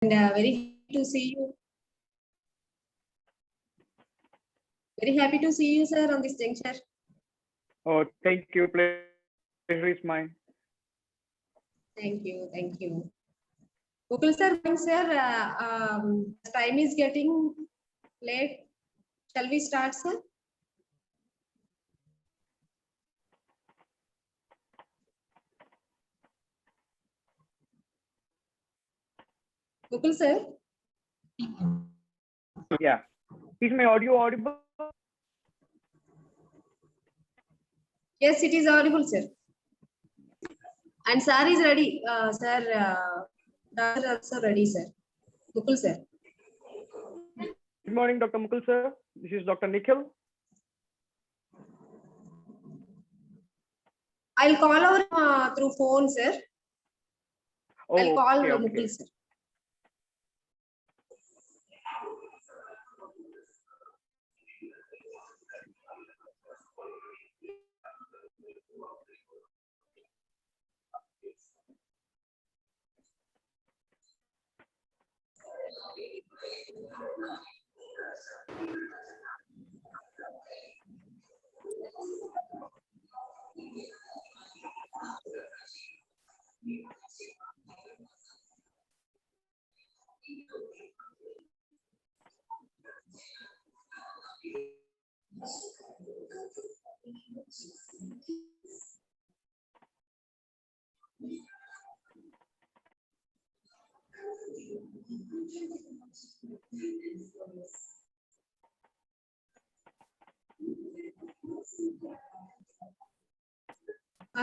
And very happy to see you. Very happy to see you, sir, on this juncture. Oh, thank you. Pleasure is mine. Thank you. Thank you. Mukul sir, time is getting late. Shall we start, sir? Mukul sir? Yeah. Is my audio audible? Yes, it is audible, sir. And sir is ready. Doctor also ready, sir. Mukul sir. Good morning, Dr. Mukul, sir. This is Dr. Nikhil. I'll call over through phone, sir. Oh, I'll call okay. Mukul sir.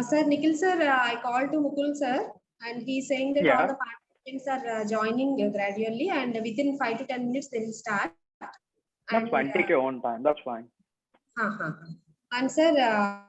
Sir, Nikhil sir, I called to Mukul sir, and he's saying that all the participants are joining gradually, and within 5 to 10 minutes they will start. That's fine. Take your own time. That's fine. And sir,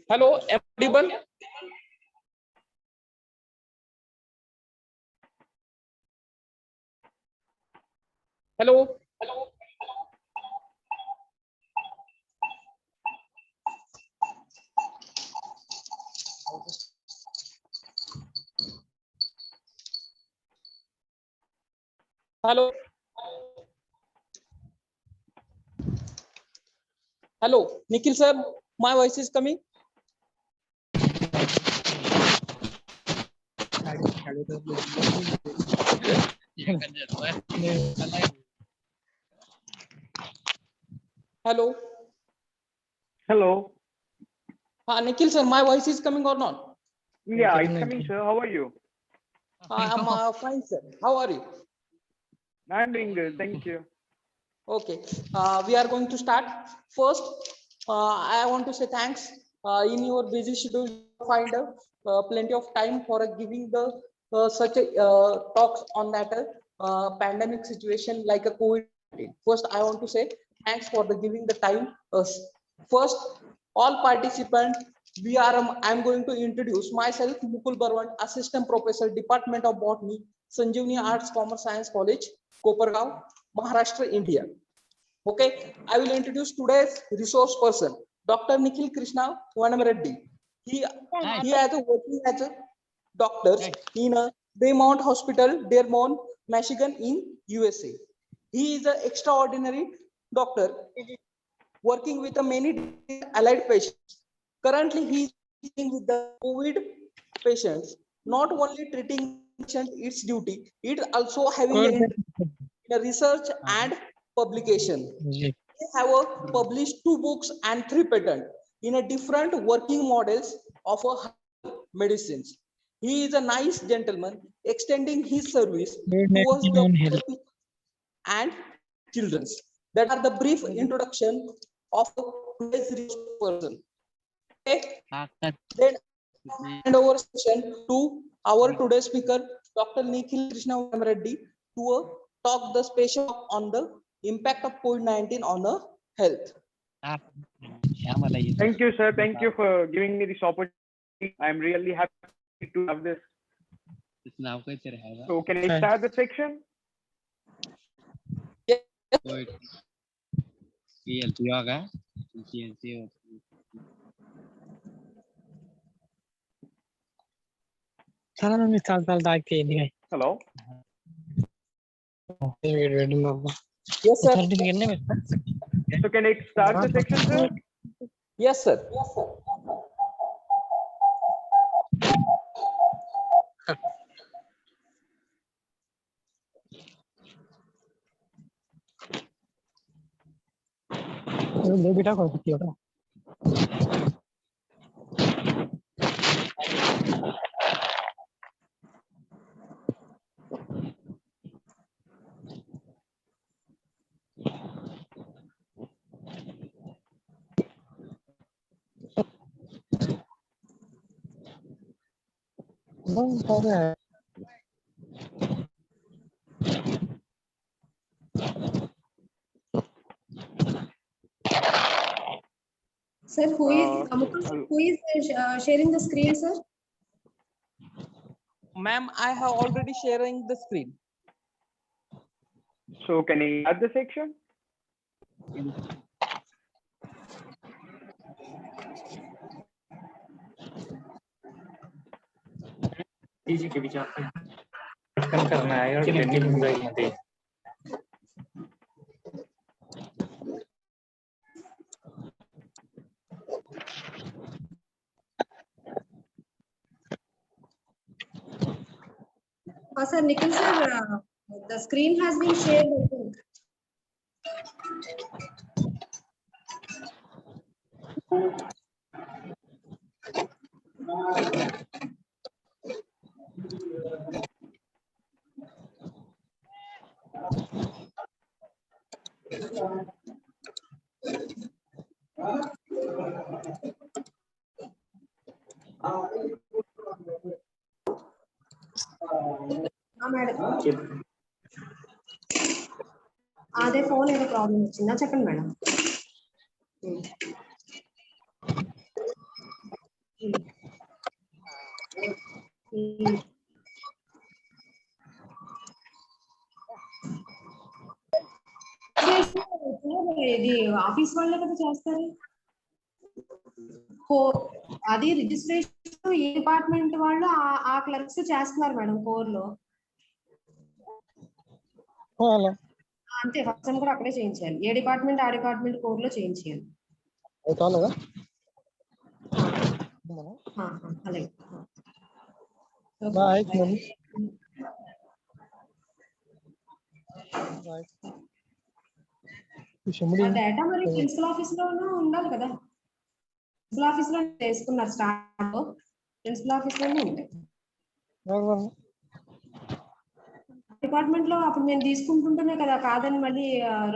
Hello, am I audible? Hello. Hello. Hello, Nikhil sir, my voice is coming. Hello. Hello. Nikhil sir, my voice is coming or not? Yeah, it's coming, sir. How are you? I'm fine, sir. How are you? I'm doing good. Thank you. Okay, we are going to start. First, I want to say thanks. In your busy schedule, you find plenty of time for giving the such a talks on that pandemic situation like a COVID-19. First, I want to say thanks for the giving the time. First, all participants, I'm going to introduce myself, Mukul Barwan, Assistant Professor, Department of Botany, Sanjeevani Arts Commerce Science College, Kopargaon, Maharashtra, India. Okay, I will introduce today's resource person, Dr. Nikhil Krishna Vannemreddy. He has a working as a doctor in a Beamont Hospital, Dearborn, Machigan in USA. He is an extraordinary doctor working with many allied patients. Currently, he is dealing with the COVID patients, not only treating patient its duty, it also having a research and publication. They have published 2 books and 3 patents in a different working models of medicines. He is a nice gentleman extending his service towards the people and children. That are the brief introduction of today's resource person. Okay. Then hand over session to our today's speaker, Dr. Nikhil Krishna Vannemreddy, to talk the special on the impact of COVID-19 on the health. Thank you, sir. Thank you for giving me this opportunity. I'm really happy to have this. So can I start the section? Hello. Yes, sir. So can I start the section, sir? Yes, sir. Sir, who is sharing the screen, sir? Ma'am, I have already sharing the screen. So can I start the section? करना है और training मध्ये Sir, Nikhil sir, the screen has been shared. అదే phone ఏదో problem వచ్చిందా చెప్పండి madam. ఇది office వాళ్ళే కదా చేస్తారు. అది రిజిస్ట్రేషన్ ఏ డిపార్ట్మెంట్ వాళ్ళు ఆ క్లర్క్స్ చేస్తున్నారు మేడం కోర్ లో. అంతే ఫస్ట్ కూడా అక్కడే చేయించాలి. ఏ డిపార్ట్మెంట్ ఆ డిపార్ట్మెంట్ కోర్ లో చేయించాలి. అలాగే డేటా మరి ప్రిన్సిపల్ ఆఫీస్ లోనూ ఉండాలి కదా. ప్రిన్సిపల్ ఆఫీస్ లో చేసుకున్నారు స్టార్ట్ లో. ప్రిన్సిపల్ ఆఫీస్ లోనే ఉంటాయి. డిపార్ట్మెంట్ లో అప్పుడు నేను తీసుకుంటుంటేనే కదా కాదని మళ్ళీ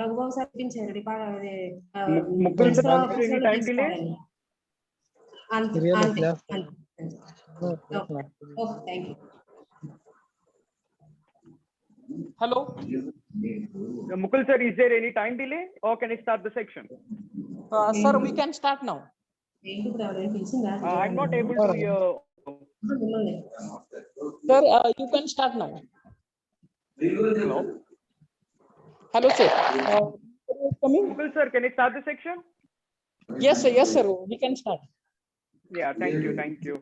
రఘుబాబు సార్ ఇప్పించారు Hello. Mukul sir, is there any time delay or can I start the section? Sir, we can start now. I'm not able to hear. Sir, you can start now. Hello. Hello, sir. Coming? Mukul sir, can I start the section? Yes, sir. Yes, sir. We can start. Yeah, thank you. Thank you.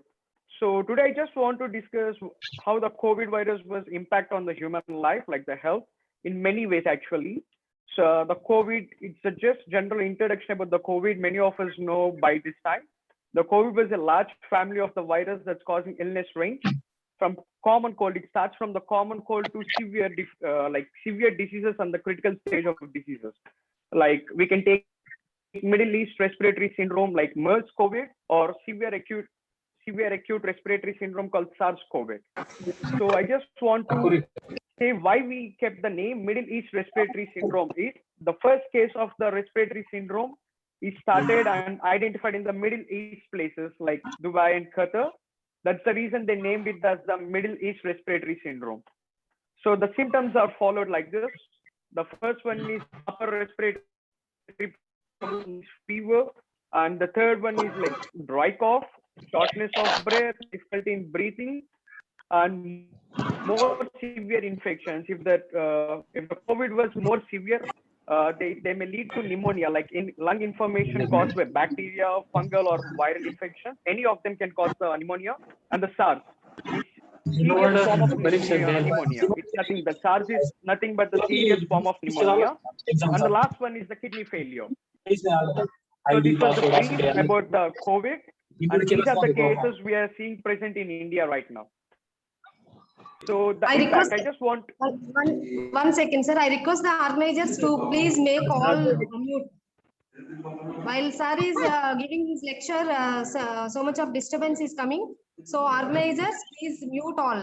So today I just want to discuss how the COVID virus was impact on the human life, like the health, in many ways actually. So the COVID, it's a just general introduction about the COVID. Many of us know by this time. The COVID was a large family of the virus that's causing illness range from common cold. It starts from the common cold to severe, severe diseases and the critical stage of diseases. Like we can take Middle East respiratory syndrome like MERS-CoV or severe acute respiratory syndrome called SARS-CoV. So I just want to say why we kept the name Middle East respiratory syndrome. Is the first case of the respiratory syndrome is started and identified in the Middle East places like Dubai and Qatar. That's the reason they named it as the Middle East respiratory syndrome. So the symptoms are followed like this. The first one is upper respiratory fever, and the third one is like dry cough, shortness of breath, difficulty in breathing, and more severe infections. If the COVID was more severe, they may lead to pneumonia, like in lung inflammation caused by bacteria, fungal or viral infection. Any of them can cause the pneumonia. And the SARS is serious form of pneumonia. It's nothing. The SARS is nothing but the serious form of pneumonia. And the last one is the kidney failure. So this was the brief about the COVID, and these are the cases we are seeing present in India right now. So the impact, I just want one second, sir. I request the organizers to please make all mute. While sir is giving his lecture, so much of disturbance is coming. So organizers, please mute all.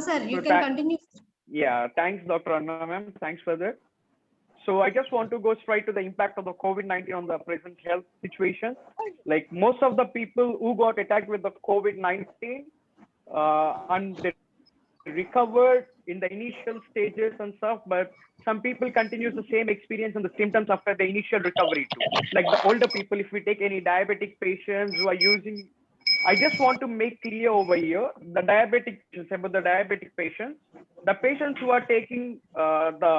Sir, you can continue. Yeah, thanks, Dr. Anna, ma'am. Thanks for that. So I just want to go straight to the impact of the COVID-19 on the present health situation. Like most of the people who got attacked with the COVID-19 and they recovered in the initial stages and stuff, but some people continue the same experience and the symptoms after the initial recovery too. Like the older people, if we take any diabetic patients who are using, I just want to make clear over here, the diabetic patients, the patients who are taking the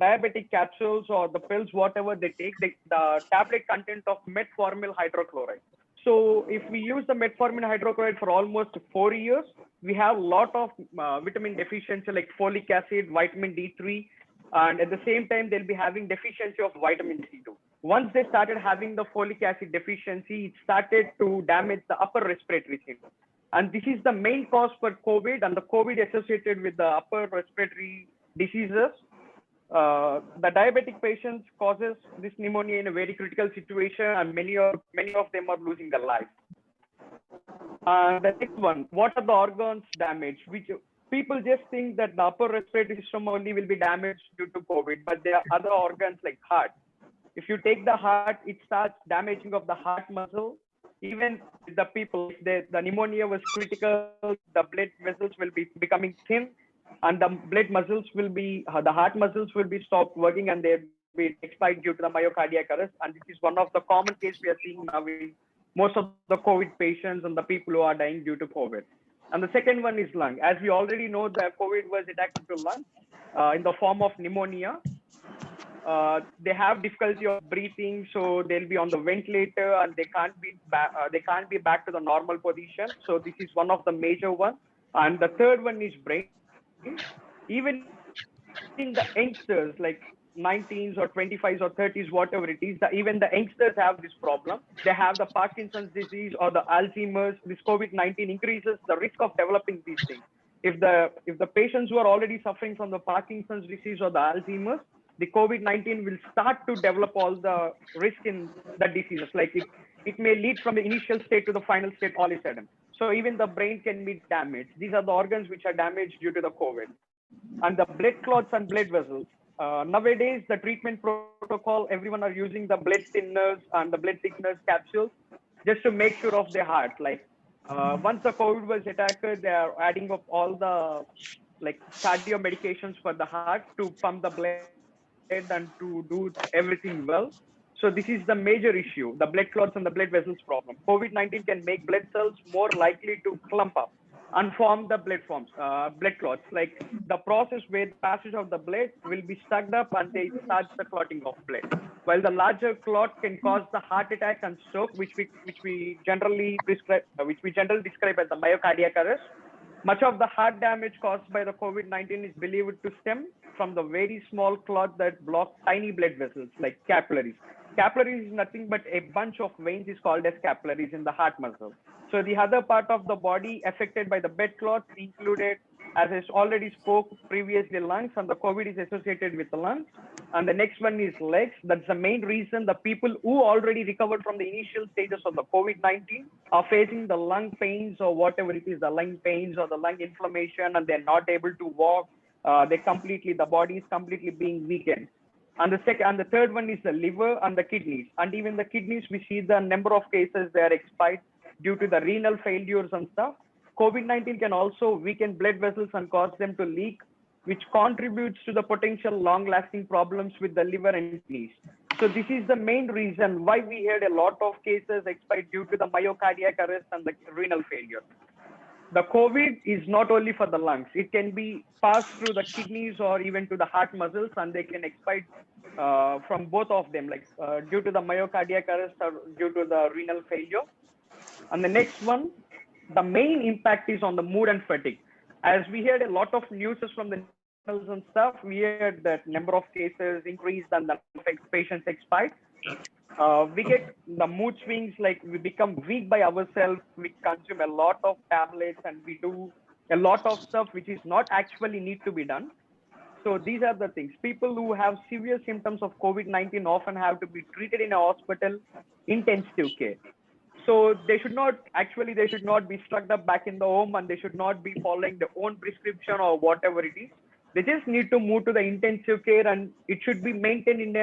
diabetic capsules or the pills, whatever they take, the tablet content of metformin hydrochloride. So if we use the metformin hydrochloride for almost 4 years, we have a lot of vitamin deficiency like folic acid, vitamin D3, and at the same time, they'll be having deficiency of vitamin C2. Once they started having the folic acid deficiency, it started to damage the upper respiratory system. And this is the main cause for COVID, and the COVID associated with the upper respiratory diseases. The diabetic patients causes this pneumonia in a very critical situation, and many of them are losing their life. The next one, what are the organs damaged? Which people just think that the upper respiratory system only will be damaged due to COVID, but there are other organs like heart. If you take the heart, it starts damaging of the heart muscle, even the people, the pneumonia was critical, the blood vessels will be becoming thin, and the blood muscles will be, the heart muscles will be stopped working, and they'll be expired due to the myocardiac arrest. And this is one of the common cases we are seeing now in most of the COVID patients and the people who are dying due to COVID. And the second one is lung. As we already know, the COVID was attacked to lung in the form of pneumonia. They have difficulty of breathing, so they'll be on the ventilator and they can't be back to the normal position. So this is one of the major ones. And the third one is brain. Even in the youngsters, like 19s or 25s or 30s, whatever it is, even the youngsters have this problem. They have the Parkinson's disease or the Alzheimer's. This COVID-19 increases the risk of developing these things. If the patients who are already suffering from the Parkinson's disease or the Alzheimer's, the COVID-19 will start to develop all the risk in the diseases. Like it may lead from the initial state to the final state all of a sudden. So even the brain can be damaged. These are the organs which are damaged due to the COVID. And the blood clots and blood vessels. Nowadays, the treatment protocol, everyone are using the blood thinners and the blood thickeners capsules just to make sure of their heart. Like once the COVID was attacked, they are adding up all the like cardio medications for the heart to pump the blood and to do everything well. So this is the major issue, the blood clots and the blood vessels problem. COVID-19 can make blood cells more likely to clump up and form the blood clots. Like the process where the passage of the blood will be stuck up and they start the clotting of blood. While the larger clot can cause the heart attack and stroke, which we generally describe as the myocardiac arrest. Much of the heart damage caused by the COVID-19 is believed to stem from the very small clot that block tiny blood vessels like capillaries. Capillaries is nothing but a bunch of veins is called as capillaries in the heart muscle. So the other part of the body affected by the blood clots included, as I already spoke previously, lungs, and the COVID is associated with the lungs. And the next one is legs. That's the main reason the people who already recovered from the initial stages of the COVID-19 are facing the lung pains or whatever it is, the lung pains or the lung inflammation, and they're not able to walk. The body is completely being weakened. And the third one is the liver and the kidneys. And even the kidneys, we see the number of cases they are expired due to the renal failures and stuff. COVID-19 can also weaken blood vessels and cause them to leak, which contributes to the potential long-lasting problems with the liver and kidneys. So this is the main reason why we had a lot of cases expired due to the myocardiac arrest and the renal failure. The COVID is not only for the lungs. It can be passed through the kidneys or even to the heart muscles, and they can expire from both of them, like due to the myocardiac arrest or due to the renal failure. And the next one, the main impact is on the mood and fatigue. As we heard a lot of news from the news and stuff, we heard that number of cases increased and the patients expired. We get the mood swings, like we become weak by ourselves. We consume a lot of tablets and we do a lot of stuff which is not actually need to be done. So these are the things. People who have severe symptoms of COVID-19 often have to be treated in a hospital, intensive care. So they should not be stuck up back in the home, and they should not be following their own prescription or whatever it is. They just need to move to the intensive care, and it should be maintained in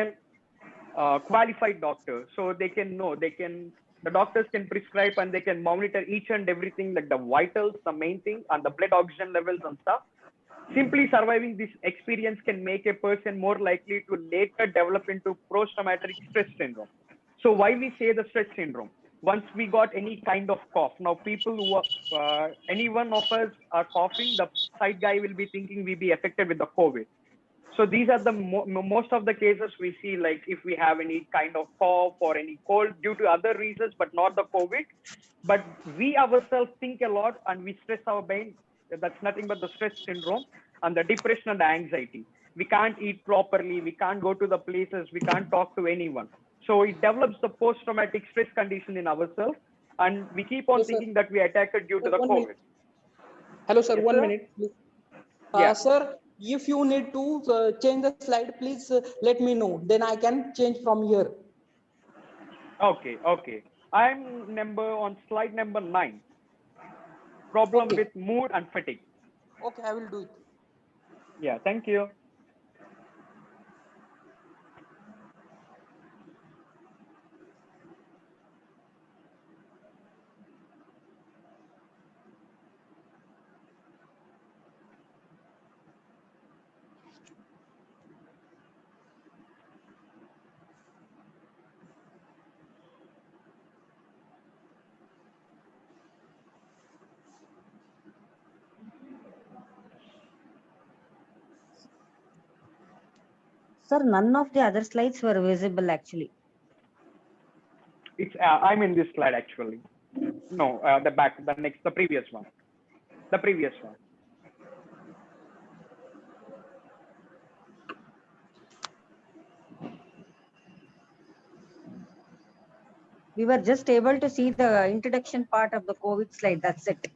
a qualified doctor. So they can know, the doctors can prescribe and they can monitor each and everything, like the vitals, the main thing, and the blood oxygen levels and stuff. Simply surviving this experience can make a person more likely to later develop into post-traumatic stress syndrome. So why we say the stress syndrome? Once we got any kind of cough, now people who are, any one of us are coughing, the side guy will be thinking we be affected with the COVID. So these are the most of the cases we see, like if we have any kind of cough or any cold due to other reasons, but not the COVID. But we ourselves think a lot and we stress our brain. That's nothing but the stress syndrome and the depression and the anxiety. We can't eat properly. We can't go to the places. We can't talk to anyone. So it develops the post-traumatic stress condition in ourselves. And we keep on thinking that we are attacked due to the COVID. Hello, sir. Yes, 1 sir? minute, please. Yeah. Sir, if you need to change the slide, please let me know. Then I can change from here. Okay. I'm on slide number 9. Problem with mood and fatigue. Okay, I will do it. Yeah, thank you. Sir, none of the other slides were visible actually. It's I'm in this slide actually. No, the previous one. The previous one. We were just able to see the introduction part of the COVID slide. That's it.